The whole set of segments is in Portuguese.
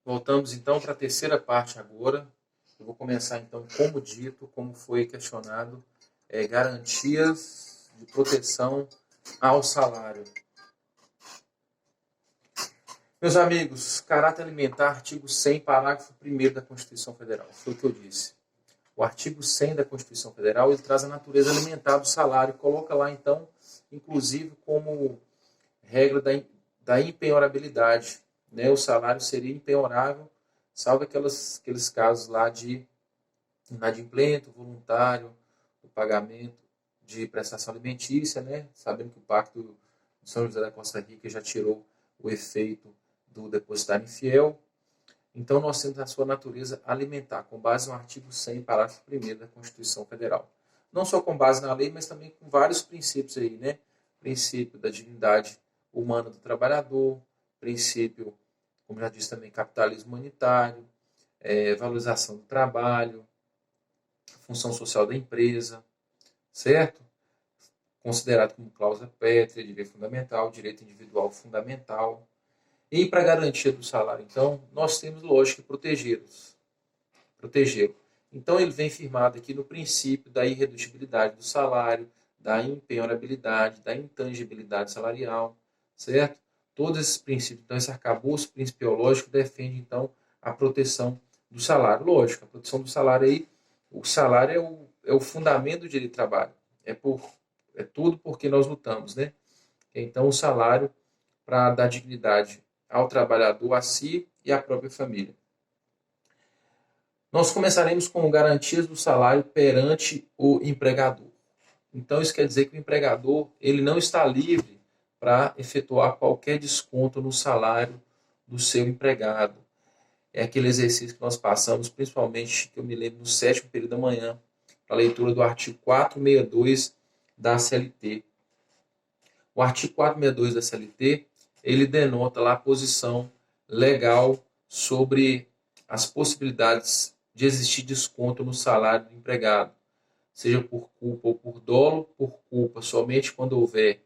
Voltamos então para a terceira parte agora. Eu vou começar então, como dito, como foi questionado, garantias de proteção ao salário. Meus amigos, caráter alimentar, artigo 100, parágrafo 1º da Constituição Federal. Foi o que eu disse. O artigo 100 da Constituição Federal, ele traz a natureza alimentar do salário, coloca lá então, inclusive como regra da impenhorabilidade. Né? O salário seria impenhorável, salvo aqueles casos lá de inadimplento, voluntário, o pagamento de prestação alimentícia, né? Sabendo que o Pacto de São José da Costa Rica já tirou o efeito do depositário infiel. Então, nós temos a sua natureza alimentar, com base no artigo 100, parágrafo 1º da Constituição Federal. Não só com base na lei, mas também com vários princípios aí, né? Princípio da dignidade humana do trabalhador, princípio, como já disse também, capitalismo humanitário, valorização do trabalho, função social da empresa, certo? Considerado como cláusula pétrea, direito fundamental, direito individual fundamental. E para a garantia do salário, então, nós temos, lógico, que protegê-lo. Então, ele vem firmado aqui no princípio da irredutibilidade do salário, da impenhorabilidade, da intangibilidade salarial, certo? Todos esses princípios, então, esse arcabouço principiológico defende, então, a proteção do salário. Lógico, a proteção do salário aí, o salário é o fundamento do direito de trabalho. É tudo porque nós lutamos, né? Então, o salário para dar dignidade ao trabalhador, a si e à própria família. Nós começaremos com garantias do salário perante o empregador. Então, isso quer dizer que o empregador ele não está livre para efetuar qualquer desconto no salário do seu empregado. É aquele exercício que nós passamos, principalmente, que eu me lembro, no 7º período da manhã, para a leitura do artigo 462 da CLT. O artigo 462 da CLT, ele denota lá a posição legal sobre as possibilidades de existir desconto no salário do empregado, seja por culpa ou por dolo, por culpa somente quando houver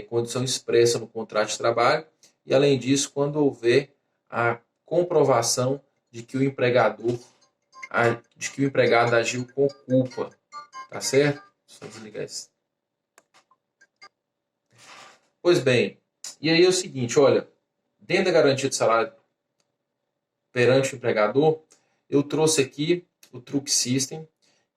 condição expressa no contrato de trabalho, e além disso, quando houver a comprovação de que o empregado agiu com culpa, tá certo? Só desligar isso. Pois bem, e aí é o seguinte, olha, dentro da garantia de salário perante o empregador, eu trouxe aqui o Truck System,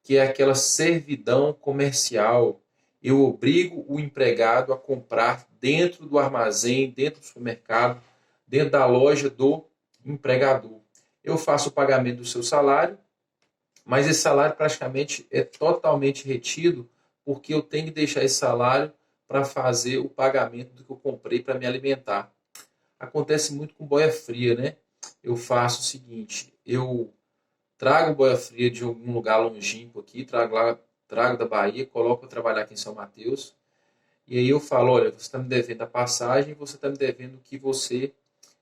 que é aquela servidão comercial. Eu obrigo o empregado a comprar dentro do armazém, dentro do supermercado, dentro da loja do empregador. Eu faço o pagamento do seu salário, mas esse salário praticamente é totalmente retido, porque eu tenho que deixar esse salário para fazer o pagamento do que eu comprei para me alimentar. Acontece muito com boia fria, né? Eu faço o seguinte, eu trago boia fria de algum lugar longínquo aqui, trago da Bahia, coloco para trabalhar aqui em São Mateus, e aí eu falo, olha, você está me devendo a passagem, você está me devendo o que você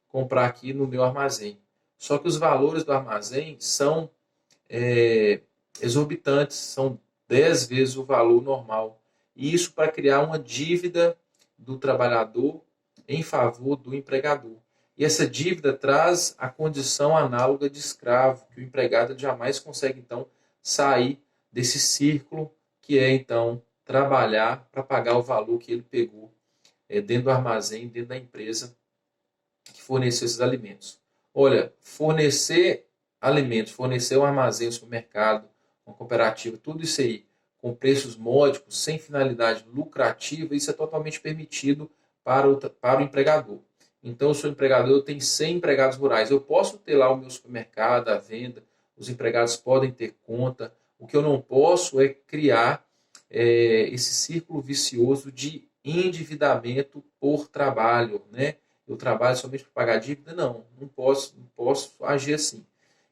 comprar aqui no meu armazém. Só que os valores do armazém são exorbitantes, são 10 vezes o valor normal. E isso para criar uma dívida do trabalhador em favor do empregador. E essa dívida traz a condição análoga de escravo, que o empregado jamais consegue, então, sair desse círculo que é, então, trabalhar para pagar o valor que ele pegou dentro do armazém, dentro da empresa que forneceu esses alimentos. Olha, fornecer alimentos, fornecer um armazém, um supermercado, uma cooperativa, tudo isso aí com preços módicos, sem finalidade lucrativa, isso é totalmente permitido para o empregador. Então, eu sou empregador, eu tenho 100 empregados rurais. Eu posso ter lá o meu supermercado, a venda, os empregados podem ter conta. O que eu não posso é criar esse círculo vicioso de endividamento por trabalho, né? Eu trabalho somente para pagar dívida? Não posso agir assim.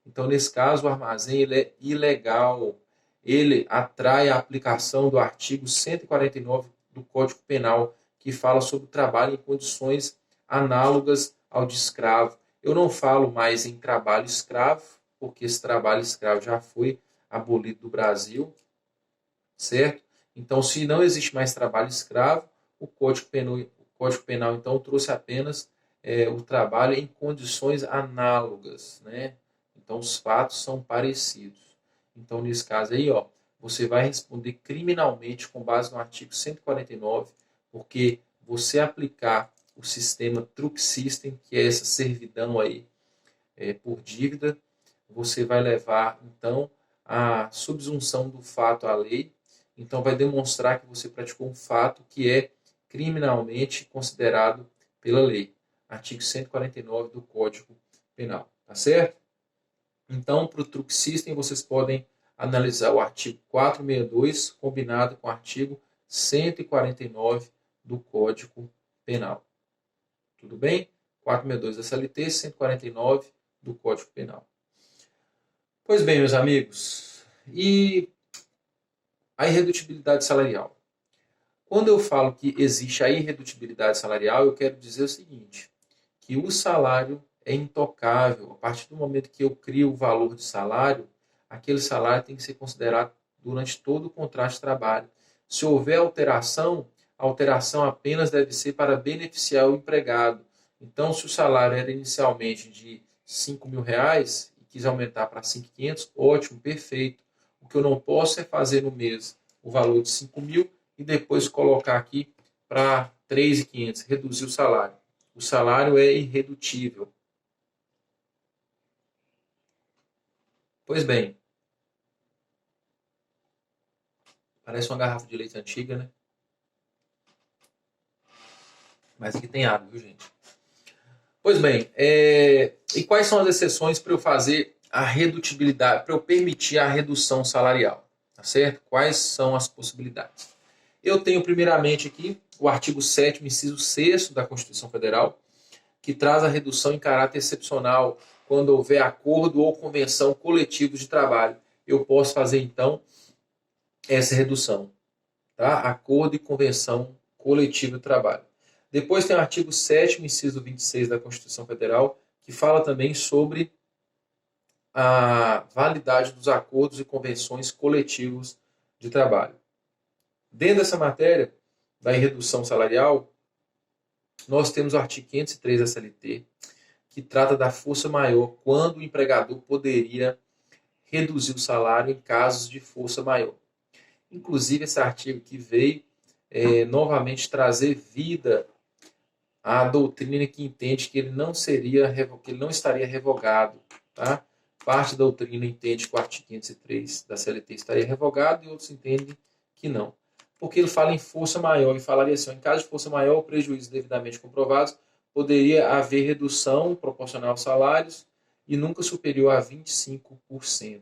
Então, nesse caso, o armazém ele é ilegal. Ele atrai a aplicação do artigo 149 do Código Penal, que fala sobre o trabalho em condições análogas ao de escravo. Eu não falo mais em trabalho escravo, porque esse trabalho escravo já foi abolido do Brasil, certo? Então, se não existe mais trabalho escravo, o Código Penal então trouxe apenas o trabalho em condições análogas, né? Então, os fatos são parecidos. Então, nesse caso aí, ó, você vai responder criminalmente com base no artigo 149, porque você aplicar o sistema Truck System, que é essa servidão aí por dívida, você vai levar, então, a subsunção do fato à lei. Então, vai demonstrar que você praticou um fato que é criminalmente considerado pela lei. Artigo 149 do Código Penal. Tá certo? Então, para o Truck System, vocês podem analisar o artigo 462 combinado com o artigo 149 do Código Penal. Tudo bem? 462 da CLT, 149 do Código Penal. Pois bem, meus amigos, e a irredutibilidade salarial? Quando eu falo que existe a irredutibilidade salarial, eu quero dizer o seguinte, que o salário é intocável. A partir do momento que eu crio o valor de salário, aquele salário tem que ser considerado durante todo o contrato de trabalho. Se houver alteração, a alteração apenas deve ser para beneficiar o empregado. Então, se o salário era inicialmente de R$ 5.000 e quis aumentar para 5.500, ótimo, perfeito. O que eu não posso é fazer no mês o valor de 5.000 e depois colocar aqui para 3.500, reduzir o salário. O salário é irredutível. Pois bem, parece uma garrafa de leite antiga, né? Mas aqui tem água, viu, gente? Pois bem, e quais são as exceções para eu fazer a redutibilidade, para eu permitir a redução salarial? Tá certo? Quais são as possibilidades? Eu tenho primeiramente aqui o artigo 7º, inciso 6º da Constituição Federal, que traz a redução em caráter excepcional quando houver acordo ou convenção coletivos de trabalho. Eu posso fazer, então, essa redução. Tá? Acordo e convenção coletiva de trabalho. Depois tem o artigo 7º, inciso 26 da Constituição Federal, que fala também sobre a validade dos acordos e convenções coletivos de trabalho. Dentro dessa matéria da redução salarial, nós temos o artigo 503 da CLT, que trata da força maior, quando o empregador poderia reduzir o salário em casos de força maior. Inclusive, esse artigo que veio novamente trazer vida à doutrina que entende que ele não estaria revogado. Tá? Parte da doutrina entende que o artigo 503 da CLT estaria revogado e outros entendem que não. Porque ele fala em força maior e falaria assim, em caso de força maior, o prejuízo devidamente comprovados, poderia haver redução proporcional aos salários e nunca superior a 25%.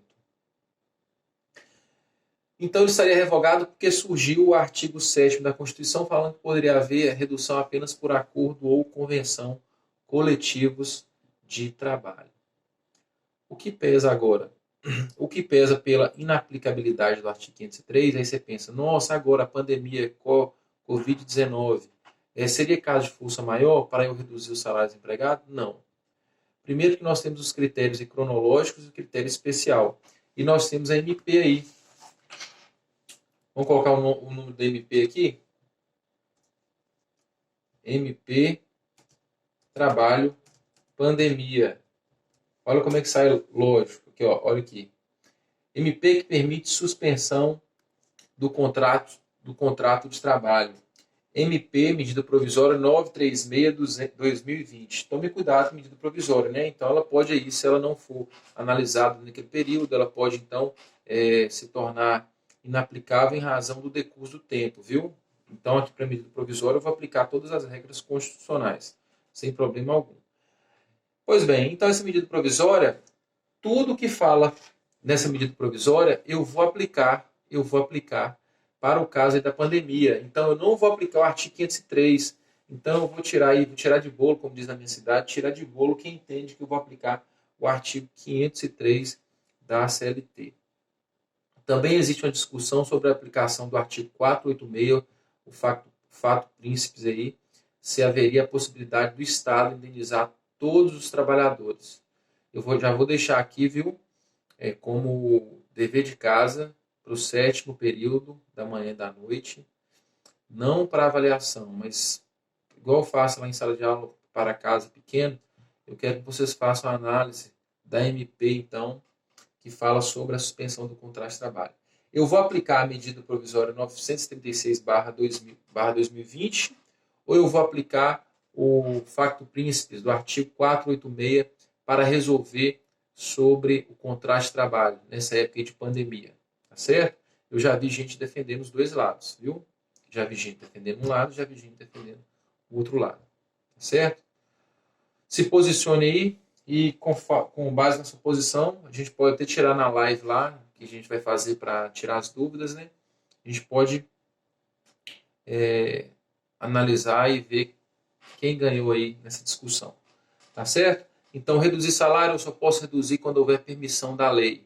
Então ele estaria revogado porque surgiu o artigo 7º da Constituição falando que poderia haver redução apenas por acordo ou convenção coletivos de trabalho. O que pesa agora? O que pesa pela inaplicabilidade do artigo 503, aí você pensa, nossa, agora a pandemia, Covid-19, seria caso de força maior para eu reduzir o salário dos empregados? Não. Primeiro que nós temos os critérios cronológicos e o critério especial. E nós temos a MP aí. Vamos colocar o número da MP aqui? MP, trabalho, pandemia. Olha como é que sai lógico. Aqui, ó, olha aqui. MP que permite suspensão do contrato de trabalho. MP, medida provisória 936/2020. Tome cuidado com medida provisória, né? Então ela pode aí, se ela não for analisada naquele período, ela pode então se tornar inaplicável em razão do decurso do tempo, viu? Então aqui para a medida provisória eu vou aplicar todas as regras constitucionais, sem problema algum. Pois bem, então essa medida provisória, tudo que fala nessa medida provisória, eu vou aplicar para o caso da pandemia. Então, eu não vou aplicar o artigo 503. Então, eu vou tirar de bolo, como diz na minha cidade, tirar de bolo quem entende que eu vou aplicar o artigo 503 da CLT. Também existe uma discussão sobre a aplicação do artigo 486, o fato príncipes aí, se haveria a possibilidade do Estado indenizar todos os trabalhadores. Já vou deixar aqui, viu, como dever de casa, para o 7º período da manhã e da noite, não para avaliação, mas igual eu faço lá em sala de aula para casa pequeno, eu quero que vocês façam a análise da MP, então, que fala sobre a suspensão do contrato de trabalho. Eu vou aplicar a medida provisória 936/2020 ou eu vou aplicar o facto príncipe do artigo 486 para resolver sobre o contrato de trabalho nessa época de pandemia, tá certo? Eu já vi gente defendendo os dois lados, viu? Já vi gente defendendo um lado, já vi gente defendendo o outro lado, tá certo? Se posicione aí e com base na sua posição, a gente pode até tirar na live lá, que a gente vai fazer para tirar as dúvidas, né? A gente pode analisar e ver quem ganhou aí nessa discussão, tá certo? Então, reduzir salário eu só posso reduzir quando houver permissão da lei.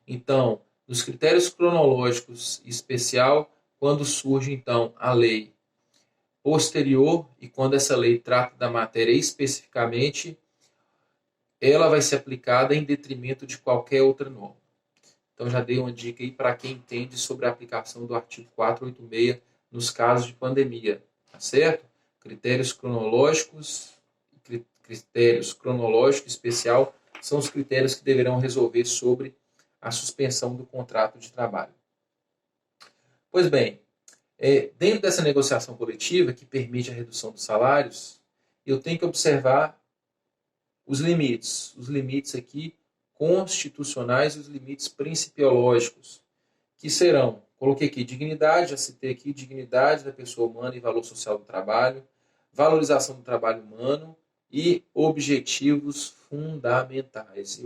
Então, nos critérios cronológicos especial, quando surge então a lei posterior e quando essa lei trata da matéria especificamente, ela vai ser aplicada em detrimento de qualquer outra norma. Então já dei uma dica aí para quem entende sobre a aplicação do artigo 486 nos casos de pandemia, tá certo? Critérios cronológicos especial são os critérios que deverão resolver sobre a suspensão do contrato de trabalho. Pois bem, dentro dessa negociação coletiva que permite a redução dos salários, eu tenho que observar os limites aqui constitucionais e os limites principiológicos, que serão, coloquei aqui, dignidade, já citei aqui, dignidade da pessoa humana e valor social do trabalho, valorização do trabalho humano e objetivos fundamentais.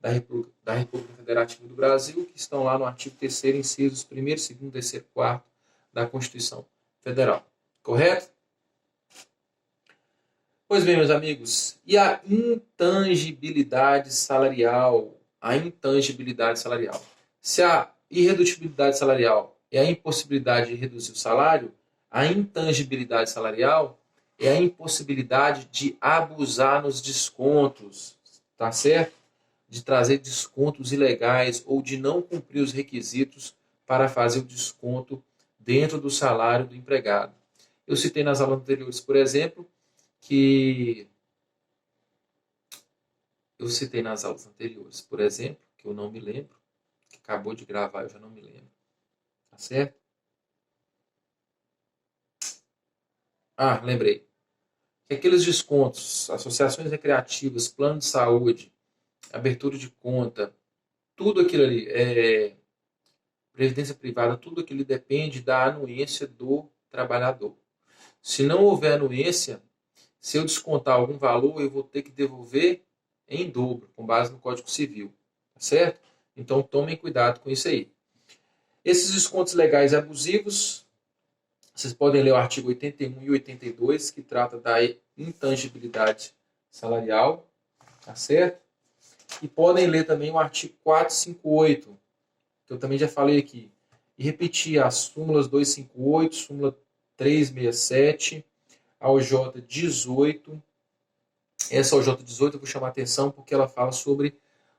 Da República Federativa do Brasil, que estão lá no artigo 3º, incisos 1º, 2º, 3º, 4º da Constituição Federal. Correto? Pois bem, meus amigos, e a intangibilidade salarial? A intangibilidade salarial. Se a irredutibilidade salarial é a impossibilidade de reduzir o salário, a intangibilidade salarial é a impossibilidade de abusar nos descontos, tá certo? De trazer descontos ilegais ou de não cumprir os requisitos para fazer o desconto dentro do salário do empregado. Eu citei nas aulas anteriores, por exemplo, que eu não me lembro, que acabou de gravar, eu já não me lembro, tá certo? Lembrei. Que aqueles descontos, associações recreativas, plano de saúde, abertura de conta, tudo aquilo ali, previdência privada, tudo aquilo depende da anuência do trabalhador. Se não houver anuência, se eu descontar algum valor, eu vou ter que devolver em dobro, com base no Código Civil, tá certo? Então tomem cuidado com isso aí. Esses descontos legais e abusivos, vocês podem ler o artigo 81 e 82, que trata da intangibilidade salarial, tá certo? E podem ler também o artigo 458, que eu também já falei aqui. E repetir as súmulas 258, súmula 367, a OJ 18. Essa OJ 18 eu vou chamar a atenção porque ela fala sobre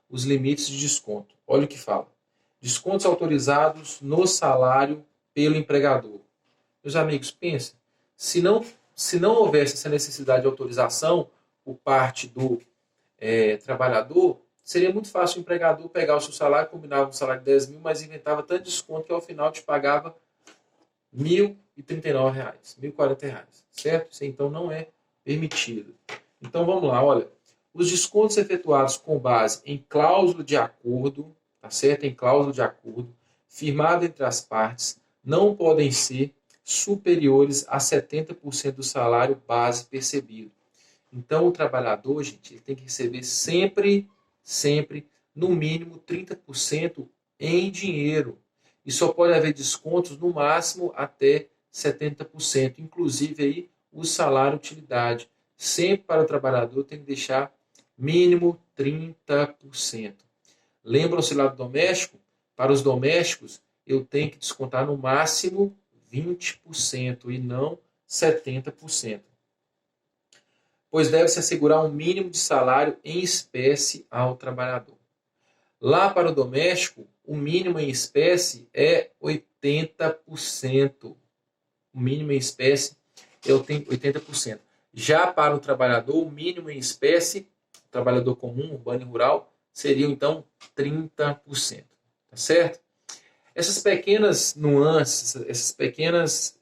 os limites de desconto. Olha o que fala. Descontos autorizados no salário pelo empregador. Meus amigos, pensa, se não houvesse essa necessidade de autorização por parte do trabalhador, seria muito fácil o empregador pegar o seu salário, combinava um salário de 10 mil, mas inventava tanto desconto que ao final te pagava R$ 1.039, R$ 1.040, certo? Isso então não é permitido. Então vamos lá, olha. Os descontos efetuados com base em cláusula de acordo, tá certo? Em cláusula de acordo, firmada entre as partes, não podem ser superiores a 70% do salário base percebido. Então o trabalhador, gente, ele tem que receber sempre, no mínimo 30% em dinheiro. E só pode haver descontos no máximo até 70%, inclusive aí o salário utilidade. Sempre para o trabalhador tem que deixar mínimo 30%. Lembram-se lá do doméstico? Para os domésticos, eu tenho que descontar no máximo 20% e não 70%. Pois deve-se assegurar um mínimo de salário em espécie ao trabalhador. Lá para o doméstico, o mínimo em espécie é 80%. O mínimo em espécie eu tenho 80%. Já para o trabalhador, o mínimo em espécie, trabalhador comum, urbano e rural, seriam então 30%. Tá certo? Essas pequenas nuances, esses pequenos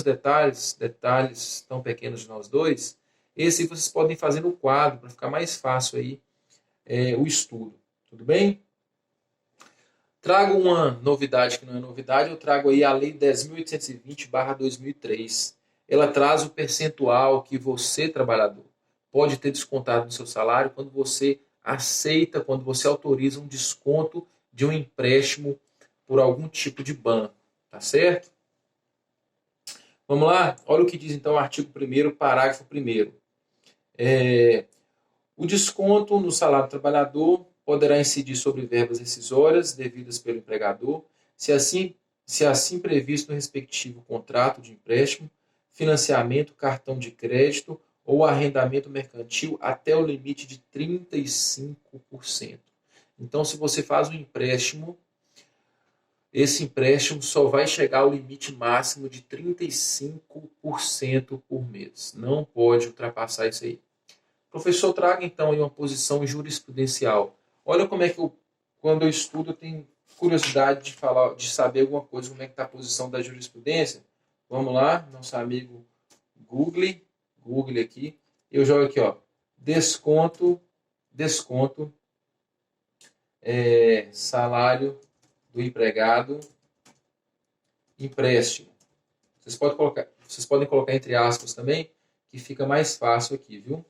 detalhes tão pequenos de nós dois, esse vocês podem fazer no quadro para ficar mais fácil aí o estudo. Tudo bem? Trago uma novidade que não é novidade, eu trago aí a Lei 10.820/2003. Ela traz o percentual que você, trabalhador, pode ter descontado no seu salário quando você aceita, quando você autoriza um desconto de um empréstimo por algum tipo de banco. Tá certo? Vamos lá? Olha o que diz então o artigo 1º, parágrafo 1º. O desconto no salário do trabalhador poderá incidir sobre verbas rescisórias devidas pelo empregador, se assim previsto no respectivo contrato de empréstimo, financiamento, cartão de crédito ou arrendamento mercantil até o limite de 35%. Então, se você faz um empréstimo, esse empréstimo só vai chegar ao limite máximo de 35% por mês. Não pode ultrapassar isso aí. Professor, traga então aí uma posição jurisprudencial. Olha como é que quando eu estudo, eu tenho curiosidade de falar, de saber alguma coisa, como é que está a posição da jurisprudência. Vamos lá, nosso amigo Google aqui. Eu jogo aqui, ó, desconto, salário do empregado, empréstimo. Vocês podem colocar entre aspas também, que fica mais fácil aqui, viu?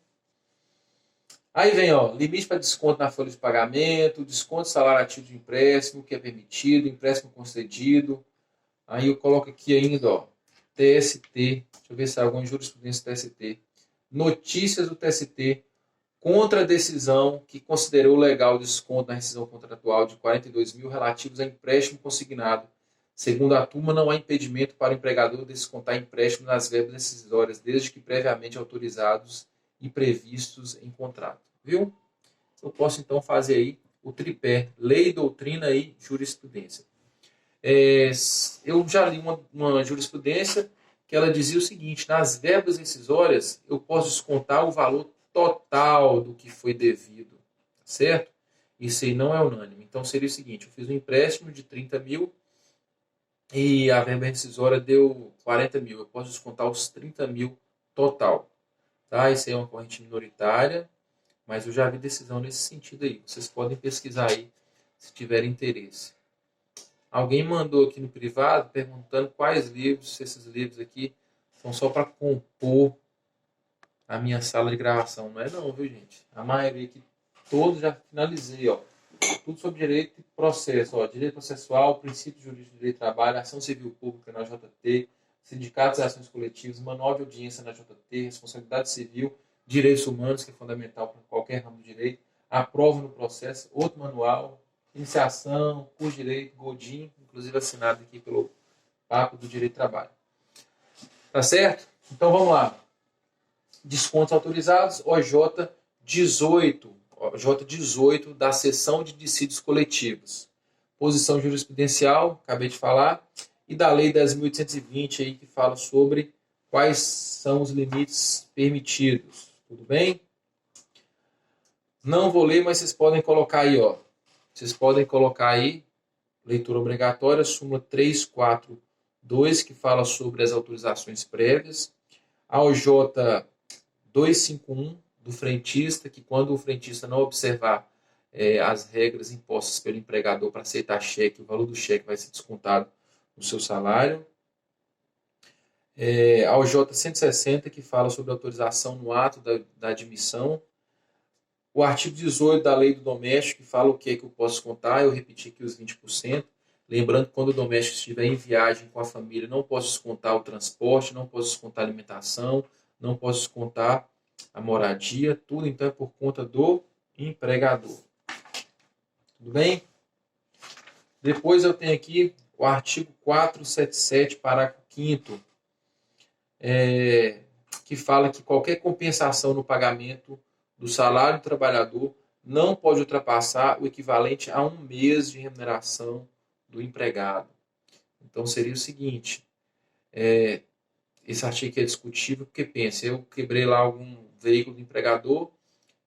Aí vem, ó, limite para desconto na folha de pagamento, desconto salário ativo de empréstimo, que é permitido, empréstimo concedido. Aí eu coloco aqui ainda, ó, TST, deixa eu ver se há alguma jurisprudência do TST. Notícias do TST contra a decisão que considerou legal o desconto na rescisão contratual de 42 mil relativos a empréstimo consignado. Segundo a turma, não há impedimento para o empregador descontar empréstimo nas verbas decisórias, desde que previamente autorizados e previstos em contrato. Viu? Eu posso então fazer aí o tripé, lei, doutrina e jurisprudência. Eu já li uma jurisprudência que ela dizia o seguinte: nas verbas rescisórias eu posso descontar o valor total do que foi devido, certo? Isso aí não é unânime. Então seria o seguinte: eu fiz um empréstimo de 30 mil e a verba rescisória deu 40 mil. Eu posso descontar os 30 mil total. Tá? Isso aí é uma corrente minoritária, mas eu já vi decisão nesse sentido aí. Vocês podem pesquisar aí se tiverem interesse. Alguém mandou aqui no privado perguntando quais livros, se esses livros aqui são só para compor a minha sala de gravação. Não é não, viu, gente? A maioria aqui, todos já finalizei, ó. Tudo sobre direito e processo, ó. Direito processual, princípio jurídico de direito de trabalho, ação civil pública na JT, sindicatos e ações coletivas, manual de audiência na JT, responsabilidade civil, direitos humanos, que é fundamental para qualquer ramo do direito, a prova no processo, outro manual, iniciação, curso de direito, Godin, inclusive assinado aqui pelo Papo do Direito do Trabalho. Tá certo? Então vamos lá. Descontos autorizados, OJ 18 da seção de dissídios coletivos. Posição jurisprudencial, acabei de falar, e da Lei 10.820 aí que fala sobre quais são os limites permitidos. Tudo bem? Não vou ler, mas vocês podem colocar aí, ó. Vocês podem colocar aí, leitura obrigatória, súmula 342, que fala sobre as autorizações prévias. A OJ 251 do frentista, que quando o frentista não observar as regras impostas pelo empregador para aceitar cheque, o valor do cheque vai ser descontado no seu salário. A OJ 160, que fala sobre autorização no ato da admissão. O artigo 18 da Lei do Doméstico, que fala o que é que eu posso contar, eu repeti aqui os 20%. Lembrando que quando o doméstico estiver em viagem com a família, não posso descontar o transporte, não posso descontar a alimentação, não posso descontar a moradia, tudo então é por conta do empregador. Tudo bem? Depois eu tenho aqui o artigo 477, parágrafo 5º, que fala que qualquer compensação no pagamento do salário do trabalhador não pode ultrapassar o equivalente a um mês de remuneração do empregado. Então seria o seguinte, esse artigo é discutível, porque pensa, eu quebrei lá algum veículo do empregador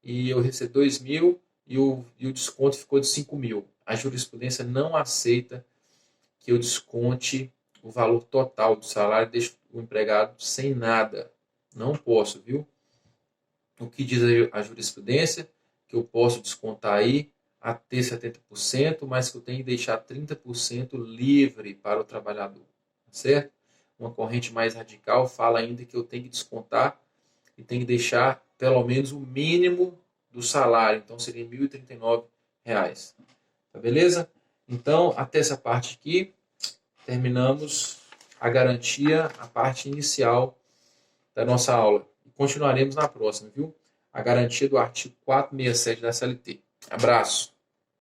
e eu recebo 2.000 e o desconto ficou de 5.000. A jurisprudência não aceita que eu desconte o valor total do salário e deixe o empregado sem nada. Não posso, viu? O que diz a jurisprudência? Que eu posso descontar aí até 70%, mas que eu tenho que deixar 30% livre para o trabalhador, certo? Uma corrente mais radical fala ainda que eu tenho que descontar e tenho que deixar pelo menos o mínimo do salário, então seria R$ 1.039. Tá beleza? Então, até essa parte aqui, terminamos a garantia, a parte inicial da nossa aula. Continuaremos na próxima, viu? A garantia do artigo 467 da CLT. Abraço.